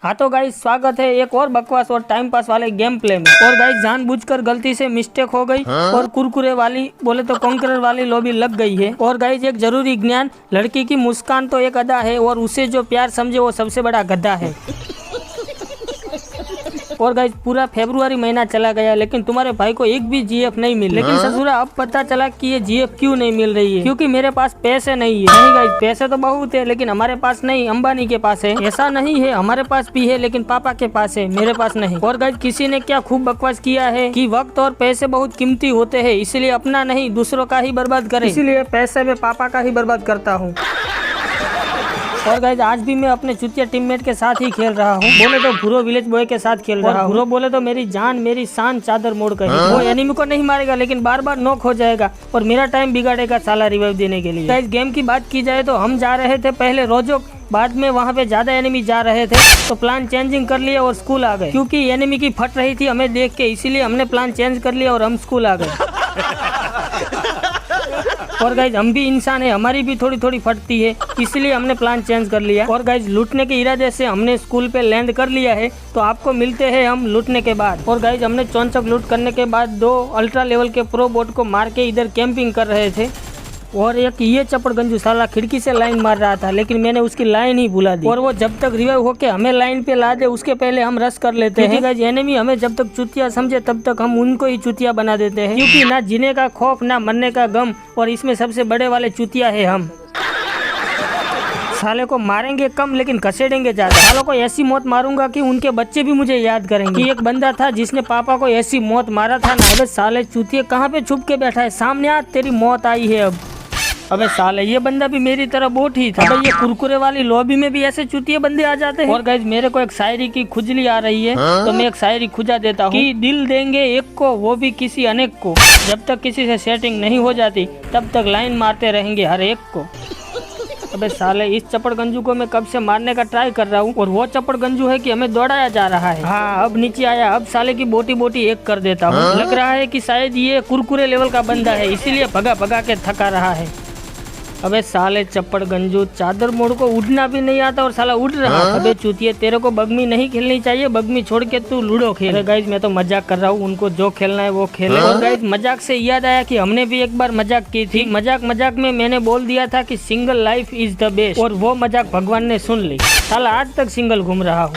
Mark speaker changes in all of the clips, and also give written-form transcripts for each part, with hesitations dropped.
Speaker 1: हाँ तो गाइस स्वागत है एक और बकवास और टाइम पास वाले गेम प्ले में। और गाइस जानबूझकर गलती से मिस्टेक हो गई और कुरकुरे वाली बोले तो कॉन्करर वाली लॉबी लग गई है। और गाइस एक जरूरी ज्ञान, लड़की की मुस्कान तो एक अदा है और उसे जो प्यार समझे वो सबसे बड़ा गधा है। और गाइस पूरा फरवरी महीना चला गया लेकिन तुम्हारे भाई को एक भी जीएफ नहीं मिली। लेकिन ससुरा अब पता चला कि ये जीएफ क्यों नहीं मिल रही है, क्योंकि मेरे पास पैसे नहीं है। नहीं गाइस पैसे तो बहुत है लेकिन हमारे पास नहीं, अंबानी के पास है। ऐसा नहीं है, हमारे पास भी है लेकिन पापा के पास है, मेरे पास नहीं। और गाइस किसी ने क्या खूब बकवास किया है कि वक्त और पैसे बहुत कीमती होते हैं, इसलिए अपना नहीं दूसरों का ही बर्बाद करें। इसीलिए पैसे में पापा का ही बर्बाद करता हूँ। और गाइस आज भी मैं अपने चुतिया टीममेट के साथ ही खेल रहा हूँ। बोले तो भूरो विलेज बॉय के साथ खेल रहा हूँ। भूरो बोले तो मेरी जान मेरी शान चादर मोड़ कर वो एनिमी को नहीं मारेगा लेकिन बार बार नॉक हो जाएगा और मेरा टाइम बिगाड़ेगा साला रिवाइव देने के लिए। गाइस गेम की बात की जाए तो हम जा रहे थे पहले रोजोक, बाद में वहाँ पे ज्यादा एनिमी जा रहे थे तो प्लान चेंजिंग कर लिया और स्कूल आ गए। क्योंकि एनिमी की फट रही थी हमें देख के, इसीलिए हमने प्लान चेंज कर लिया और हम स्कूल आ गए। और गाइज हम भी इंसान है, हमारी भी थोड़ी थोड़ी फटती है, इसलिए हमने प्लान चेंज कर लिया। और गाइज लूटने के इरादे से हमने स्कूल पे लैंड कर लिया है, तो आपको मिलते हैं हम लूटने के बाद। और गाइज हमने चौंचक लूट करने के बाद 2 अल्ट्रा लेवल के प्रो बोट को मार के इधर कैंपिंग कर रहे थे। और एक ये चपड़गंजू साला खिड़की से लाइन मार रहा था लेकिन मैंने उसकी लाइन ही भुला दी। और वो जब तक रिवाइव होके हमें लाइन पे ला दे उसके पहले हम रश कर लेते हैं। गाइस एनिमी हमें जब तक चुतिया समझे तब तक हम उनको ही चुतिया बना देते हैं, क्योंकि ना जीने का खौफ ना मरने का गम, और इसमें सबसे बड़े वाले चुतिया है हम। साले को मारेंगे कम लेकिन घसेड़ेंगे ज्यादा। सालों को ऐसी मौत मारूंगा कि उनके बच्चे भी मुझे याद करेंगे कि एक बंदा था जिसने पापा को ऐसी मौत मारा था ना। अबे साले चुतिया कहाँ पे छुप के बैठा है, सामने आ, तेरी मौत आई है अब। अबे साले ये बंदा भी मेरी तरह बोट ही था। अबे ये कुरकुरे वाली लॉबी में भी ऐसे चुतिए बंदे आ जाते हैं। और गाइस मेरे को एक शायरी की खुजली आ रही है तो मैं एक शायरी खुजा देता हूँ कि दिल देंगे एक को वो भी किसी अनेक को, जब तक किसी से सेटिंग नहीं हो जाती तब तक लाइन मारते रहेंगे हर एक को। अबे साले इस चपड़गंजू को मैं कब से मारने का ट्राई कर रहा हूँ और वो चपड़गंजू है कि हमें दौड़ाया जा रहा है। हाँ अब नीचे आया, अब साले की बोटी बोटी एक कर देता हूँ। लग रहा है कि शायद ये कुरकुरे लेवल का बंदा है, इसीलिए भगा भगा के थका रहा है। अबे साले चप्पड़गंजू चादर मोड़ को उड़ना भी नहीं आता और साला उड़ रहा है। अबे चूतिए तेरे को बगमी नहीं खेलनी चाहिए, बगमी छोड़ के तू लूडो खेल। अरे गाइस मैं तो मजाक कर रहा हूँ, उनको जो खेलना है वो खेले। और गाइस मजाक से याद आया कि हमने भी एक बार मजाक की थी। मजाक में मैंने बोल दिया था कि single life is the best, और वो मजाक भगवान ने सुन ली। साला आज तक सिंगल घूम रहा हूँ।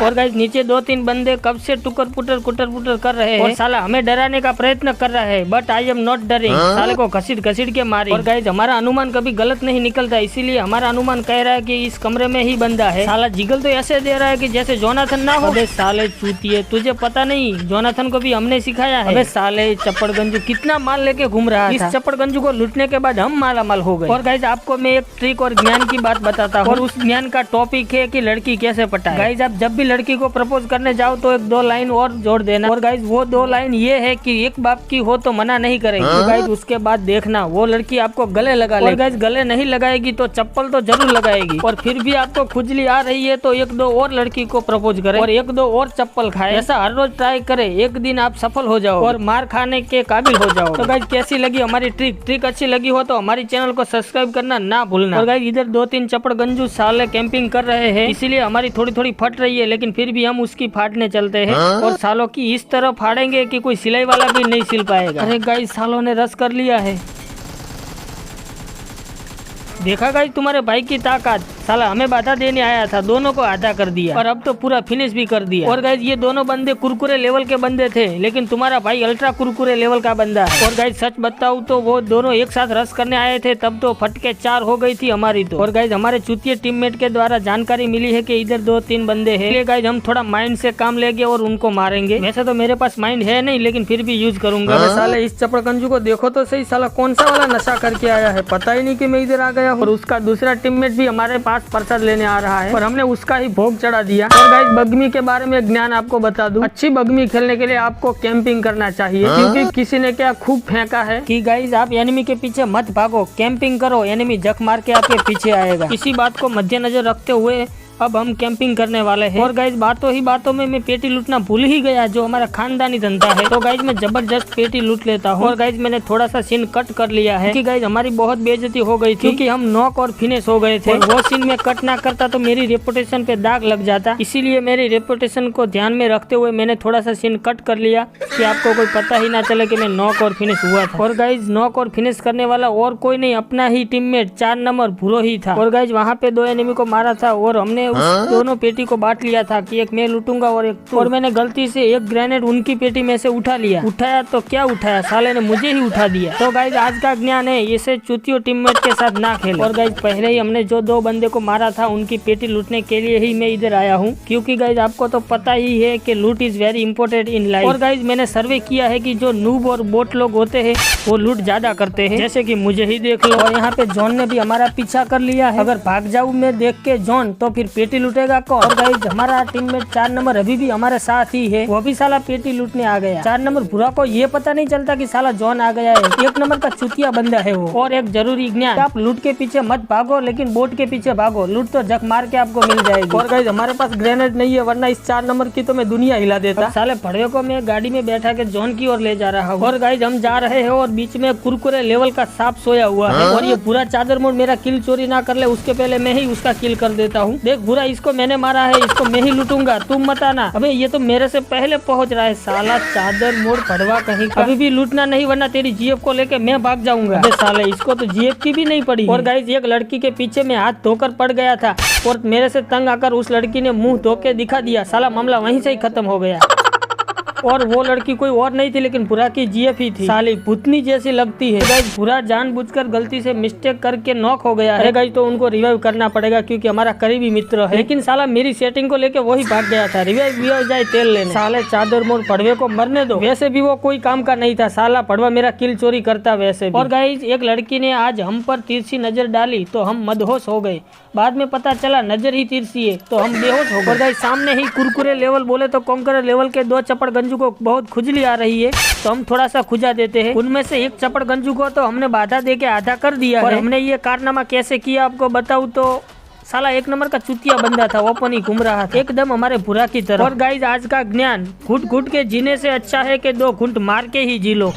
Speaker 1: और गाइस नीचे 2-3 बंदे कब से टुकर पुटर कर रहे हैं और साला हमें डराने का प्रयत्न कर रहा है, but I am not during. साले को घसीट के मारे। और गाइस हमारा अनुमान कभी गलत नहीं निकलता, इसीलिए हमारा अनुमान कह रहा है कि इस कमरे में ही बंदा है। साला जिगल तो ऐसे दे रहा है कि जैसे जोनाथन ना हो। अबे साले चूतिए तुझे पता नहीं, जोनाथन को भी हमने सिखाया है। अबे साले चपड़गंजू कितना माल लेके घूम रहा है। इस चपड़गंजू को लूटने के बाद हम मालामाल हो गए। और गाइस आपको मैं एक ट्रिक और ज्ञान की बात बताता हूँ, और उस ज्ञान का टॉपिक है कि लड़की कैसे पटाए। गाइस आप जब भी लड़की को प्रपोज करने जाओ तो 1-2 लाइन और जोड़ देना। और गाइस वो 2 लाइन ये है कि एक बाप की हो तो मना नहीं करेगी। तो गाइस उसके बाद देखना वो लड़की आपको गले लगा लेगी। और गाइस गले नहीं लगाएगी तो चप्पल तो जरूर लगाएगी। और फिर भी आपको खुजली आ रही है तो 1-2 और लड़की को प्रपोज करे और 1-2 और चप्पल खाए। ऐसा हर रोज ट्राई करे, एक दिन आप सफल हो जाओ और मार खाने के काबिल हो जाओ। तो गाइस कैसी लगी हमारी ट्रिक अच्छी लगी हो तो हमारी चैनल को सब्सक्राइब करना ना भूलना। और गाइस इधर 2-3 चपड़गंजू साले कैंपिंग कर रहे हैं, इसीलिए हमारी थोड़ी फट रही है लेकिन फिर भी हम उसकी फाड़ने चलते हैं। और सालों की इस तरह फाड़ेंगे कि कोई सिलाई वाला भी नहीं सिल पाएगा। अरे गाइस सालों ने रस कर लिया है, देखा गाइस तुम्हारे भाई की ताकत। साला हमें बाधा देने आया था, दोनों को आधा कर दिया और अब तो पूरा फिनिश भी कर दिया। और गाइस ये दोनों बंदे कुरकुरे लेवल के बंदे थे लेकिन तुम्हारा भाई अल्ट्रा कुरकुरे लेवल का बंदा है। और गाइस सच बताऊं तो वो दोनों एक साथ रस करने आए थे तब तो फटके 4 हो गई थी हमारी तो। और गाइस हमारे चुतिये टीममेट के द्वारा जानकारी मिली है कि इधर 2-3 बंदे हैं, इसलिए गाइस हम थोड़ा माइंड से काम लेंगे और उनको मारेंगे। वैसे तो मेरे पास माइंड है नहीं लेकिन फिर भी यूज करूंगा। साले इस चपड़गंजू को देखो तो सही, साला कौन सा वाला नशा करके आया है, पता ही नहीं कि मैं इधर आ गया हूँ। और उसका दूसरा टीममेट भी हमारे पास प्रसाद लेने आ रहा है और हमने उसका ही भोग चढ़ा दिया। और गाइस बगमी के बारे में ज्ञान आपको बता दूं, अच्छी बगमी खेलने के लिए आपको कैंपिंग करना चाहिए, क्योंकि किसी ने क्या खूब फेंका है कि गाइस आप एनिमी के पीछे मत भागो, कैंपिंग करो, एनिमी जख मार के आपके पीछे आएगा। इसी बात को मद्देनजर रखते हुए अब हम कैंपिंग करने वाले हैं। और गाइज बातों ही बातों में मैं पेटी लूटना भूल ही गया, जो हमारा खानदानी धंधा है। तो गाइज मैं जबरदस्त पेटी लूट लेता हूँ। और गाइज मैंने थोड़ा सा सीन कट कर लिया है, क्योंकि गाइज हमारी बहुत बेइज्जती हो गई थी, क्योंकि हम नॉक और फिनिश हो गए थे। वो सीन में कट ना करता तो मेरी रेपुटेशन पे दाग लग जाता, इसीलिए मेरी रेपुटेशन को ध्यान में रखते हुए मैंने थोड़ा सा सीन कट कर लिया कि आपको कोई पता ही ना चले कि मैं नॉक और फिनिश हुआ था। और गाइज नॉक और फिनिश करने वाला और कोई नहीं, अपना ही टीममेट 4 नंबर भूरो ही था। और गाइज वहाँ पे 2 एनिमी को मारा था और हमने उस दोनों पेटी को बांट लिया था कि एक मैं लूटूंगा और एक तू। और मैंने गलती से एक ग्रेनेड उनकी पेटी में से उठा लिया। उठाया तो क्या उठाया, साले ने मुझे ही उठा दिया। तो गाइज आज का ज्ञान है, इसे चूतियों टीममेट के साथ ना खेले। और गाइज पहले ही हमने जो 2 बंदे को मारा था उनकी पेटी लूटने के लिए ही मैं इधर आया हूँ, क्योंकि गाइज आपको तो पता ही है कि लूट is very important in life. और गाइज मैंने सर्वे किया है कि जो नूब और बोट लोग होते हैं वो लूट ज्यादा करते हैं, जैसे कि मुझे ही देख लो। और यहाँ पे जॉन ने भी हमारा पीछा कर लिया है। अगर भाग जाऊँ मैं देख के जॉन तो फिर पेटी लूटेगा कौन। और गाइज हमारा टीममेट 4 नंबर अभी भी हमारे साथ ही है, वो भी साला पेटी लूटने आ गया। 4 नंबर बुरा को ये पता नहीं चलता कि साला जॉन आ गया है। 1 नंबर का चुतिया बंदा है वो। और एक जरूरी ज्ञान, आप लूट के पीछे मत भागो, लेकिन बोट के पीछे भागो, लूट तो जग मार के आपको मिल जाएगी। और गाइज हमारे पास ग्रेनेड नहीं है, वरना इस 4 नंबर की तो मैं दुनिया हिला देता। साले भड़वे को मैं गाड़ी में बैठा के जॉन की ओर ले जा रहा हूँ। और गाइज हम जा रहे हैं और बीच में कुरकुरे लेवल का सांप सोया हुआ है। और ये पूरा चादर मोड़ मेरा किल चोरी ना कर ले, उसके पहले मैं ही उसका किल कर देता हूँ। देख बुरा, इसको मैंने मारा है, इसको मैं ही लूटूंगा, तुम मत आना। अबे ये तो मेरे से पहले पहुंच रहा है, साला चादर मोड़ भड़वा कहीं का। अभी भी लूटना नहीं, वरना तेरी जीएफ को लेके मैं भाग जाऊंगा। अबे साले इसको तो जीएफ की भी नहीं पड़ी। और गाइज एक लड़की के पीछे में हाथ धोकर पड़ गया था और मेरे से तंग आकर उस लड़की ने मुंह धो के दिखा दिया। साला मामला वहीं से ही खत्म हो गया। और वो लड़की कोई और नहीं थी, लेकिन बुरा की जीएफ ही थी। साली भूतनी जैसी लगती है। गाइस बुरा जानबूझकर गलती से मिस्टेक करके नॉक हो गया है। गाइस तो उनको रिवाइव करना पड़ेगा, क्योंकि हमारा करीबी मित्र है। लेकिन साला मेरी सेटिंग को लेके वही भाग गया था। रिवाइव जाए तेल लेने। साले चादर मोड़ पड़वे को मरने दो, वैसे भी वो कोई काम का नहीं था। साला पड़वा मेरा किल चोरी करता वैसे भी। और गाइस एक लड़की ने आज हम पर तिरछी नजर डाली तो हम मदहोश हो गए। बाद में पता चला नजर ही तिरछी है तो हम बेहोश हो गए। और गाइस सामने ही कुरकुरे लेवल बोले तो कॉन्करर लेवल के 2 चपड़ गंजू को बहुत खुजली आ रही है, तो हम थोड़ा सा खुजा देते हैं। उनमें से एक चपड़ गंजू को तो हमने बाधा देके आधा कर दिया। और हमने ये कारनामा कैसे किया आपको बताऊं तो साला 1 नंबर का चुतिया बंदा था, ओपन ही घूम रहा था एकदम हमारे बुरा की तरफ। और गाइज आज का ज्ञान, घुट घुट के जीने से अच्छा है कि 2 घुट मार के ही जी लो।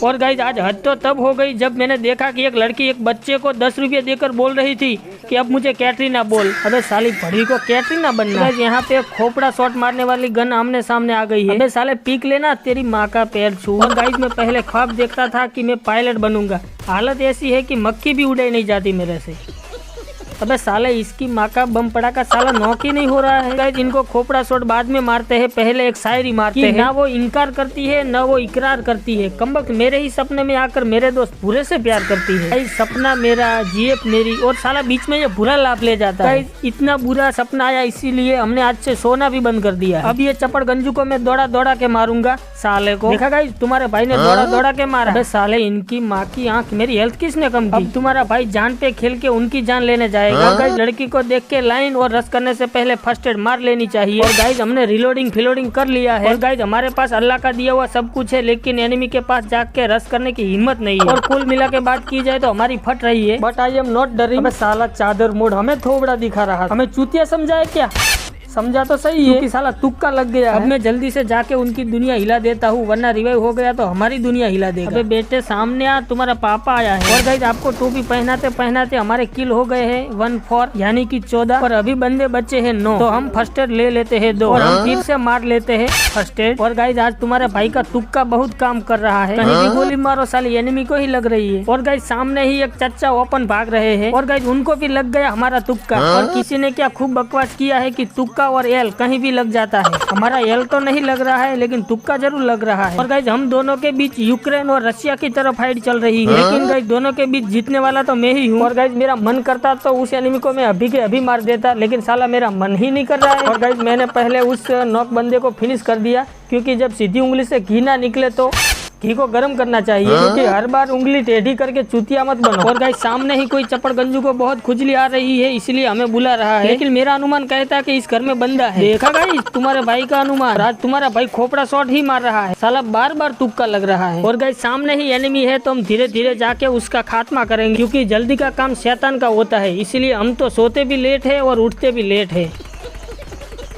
Speaker 1: और गाइज आज हद तो तब हो गई जब मैंने देखा कि एक लड़की एक बच्चे को 10 रुपये देकर बोल रही थी कि अब मुझे कैटरीना बोल। अबे साली भड़ी को कैटरीना बनना। गाइज यहाँ पे खोपड़ा शॉट मारने वाली गन आमने सामने आ गई है। अबे साले पीक लेना, तेरी माँ का पैर छू। और गाइज मैं पहले ख्वाब देखता था कि मैं पायलट बनूंगा, हालत ऐसी है कि मक्खी भी उड़ाई नहीं जाती मेरे से। अबे साले इसकी माँ का बम पड़ा का साला नॉक ही नहीं हो रहा है। गाइस इनको खोपड़ा शॉट बाद में मारते हैं, पहले एक शायरी मारते हैं। ना वो इनकार करती है ना वो इकरार करती है। कमबख्त मेरे ही सपने में आकर मेरे दोस्त पूरे से प्यार करती है। गाइस सपना मेरा, जीएफ मेरी, और साला बीच में ये बुरा लाभ ले जाता है। गाइस इतना बुरा सपना आया, इसीलिए हमने आज से सोना भी बंद कर दिया। अब ये चपड़ गंजू को मैं दौड़ा दौड़ा के मारूंगा साले को। देखा गाइस तुम्हारे भाई ने दौड़ा दौड़ा के मारा। अबे साले इनकी माँ की आँख, मेरी हेल्थ किसने कम की। अब तुम्हारा भाई जान पे खेल के उनकी जान लेने जाएगा। गाइस लड़की को देख के लाइन और रश करने से पहले फर्स्ट एड मार लेनी चाहिए। और गाइस हमने रिलोडिंग फिलोडिंग कर लिया है। और गाइस हमारे पास अल्लाह का दिया हुआ सब कुछ है, लेकिन एनिमी के पास जाके रश करने की हिम्मत नहीं है। और कुल मिला के बात की जाए तो हमारी फट रही है, but I am not during. अबे साला चादर मोड़ हमें थोबड़ा दिखा रहा, हमें चूतिया समझा है क्या? समझा तो सही है कि साला तुक्का लग गया। अब मैं जल्दी से जाके उनकी दुनिया हिला देता हूँ, वरना रिवाइव हो गया तो हमारी दुनिया हिला देगा। अबे बेटे सामने आ, तुम्हारा पापा आया है। और गाइस आपको टोपी पहनाते पहनाते हमारे किल हो गए हैं 1-4 यानी कि 14, और अभी बंदे बच्चे हैं 9। तो हम फर्स्ट एड ले लेते हैं 2 और हम फिर से मार लेते हैं फर्स्ट एड। और गाइस आज तुम्हारे भाई का तुक्का बहुत काम कर रहा है, कहीं भी गोली मारो साली एनिमी को ही लग रही है। और गाइस सामने ही एक चच्चा ओपन भाग रहे हैं, और गाइस उनको भी लग गया हमारा तुक्का। और किसी ने क्या खूब बकवास किया है कि तुक्का और एल कहीं भी लग जाता है। हमारा एल तो नहीं लग रहा है, लेकिन तुक्का जरूर लग रहा है। और गाइस हम दोनों के बीच यूक्रेन और रशिया की तरफ फाइट चल रही है, लेकिन गाइस दोनों के बीच जीतने वाला तो मैं ही हूँ। और गाइस मेरा मन करता तो उस एनिमी को मैं अभी के अभी मार देता, लेकिन साला मेरा मन ही नहीं कर रहा है। और गाइस मैंने पहले उस नॉक बंदे को फिनिश कर दिया, क्योंकि जब सीधी उंगली से घी ना निकले तो घी को गर्म करना चाहिए, क्योंकि हर बार उंगली टेढ़ी करके चूतिया मत बनो। और गाइस सामने ही कोई चपड़गंजू को बहुत खुजली आ रही है, इसलिए हमें बुला रहा है, लेकिन मेरा अनुमान कहता है कि इस घर में बंदा है। देखा गाइस तुम्हारे भाई का अनुमान, आज तुम्हारा भाई खोपड़ा शॉट ही मार रहा है, साला बार बार तुक्का लग रहा है। और गाइस सामने ही एनिमी है, तो हम धीरे धीरे जाके उसका खात्मा करेंगे, क्योंकि जल्दी का काम शैतान का होता है, इसलिए हम तो सोते भी लेट है और उठते भी लेट है।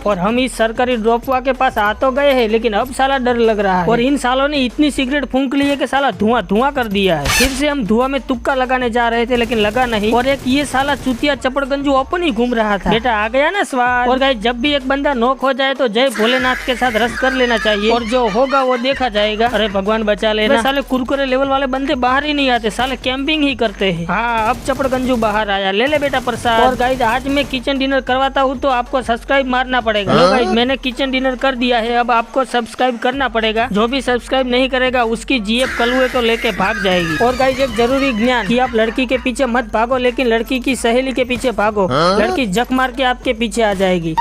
Speaker 1: और हम इस सरकारी ड्रॉपवा के पास आ तो गए हैं, लेकिन अब साला डर लग रहा है। और इन सालों ने इतनी सिगरेट फूंक ली है कि साला धुआं धुआं कर दिया है। फिर से हम धुआं में तुक्का लगाने जा रहे थे, लेकिन लगा नहीं। और एक ये साला चूतिया चपड़गंजू ओपन ही घूम रहा था। बेटा आ गया ना स्वाद। और गाइस जब भी एक बंदा नॉक हो जाए तो जय भोलेनाथ के साथ रस कर लेना चाहिए, और जो होगा वो देखा जाएगा। अरे भगवान बचा लेना, साले कुरकुरे लेवल वाले बंदे बाहर ही नहीं आते, साले कैंपिंग ही करते हैं। हाँ अब चपड़गंजू बाहर आया, ले ले बेटा प्रसाद। और गाइस आज मैं किचन डिनर करवाता हूँ, तो आपको सब्सक्राइब मारना पड़ेगा। मैंने किचन डिनर कर दिया है, अब आपको सब्सक्राइब करना पड़ेगा। जो भी सब्सक्राइब नहीं करेगा उसकी जीएफ कलुए को लेके भाग जाएगी। और गाइस एक जरूरी ज्ञान कि आप लड़की के पीछे मत भागो, लेकिन लड़की की सहेली के पीछे भागो, लड़की जक मार के आपके पीछे आ जाएगी।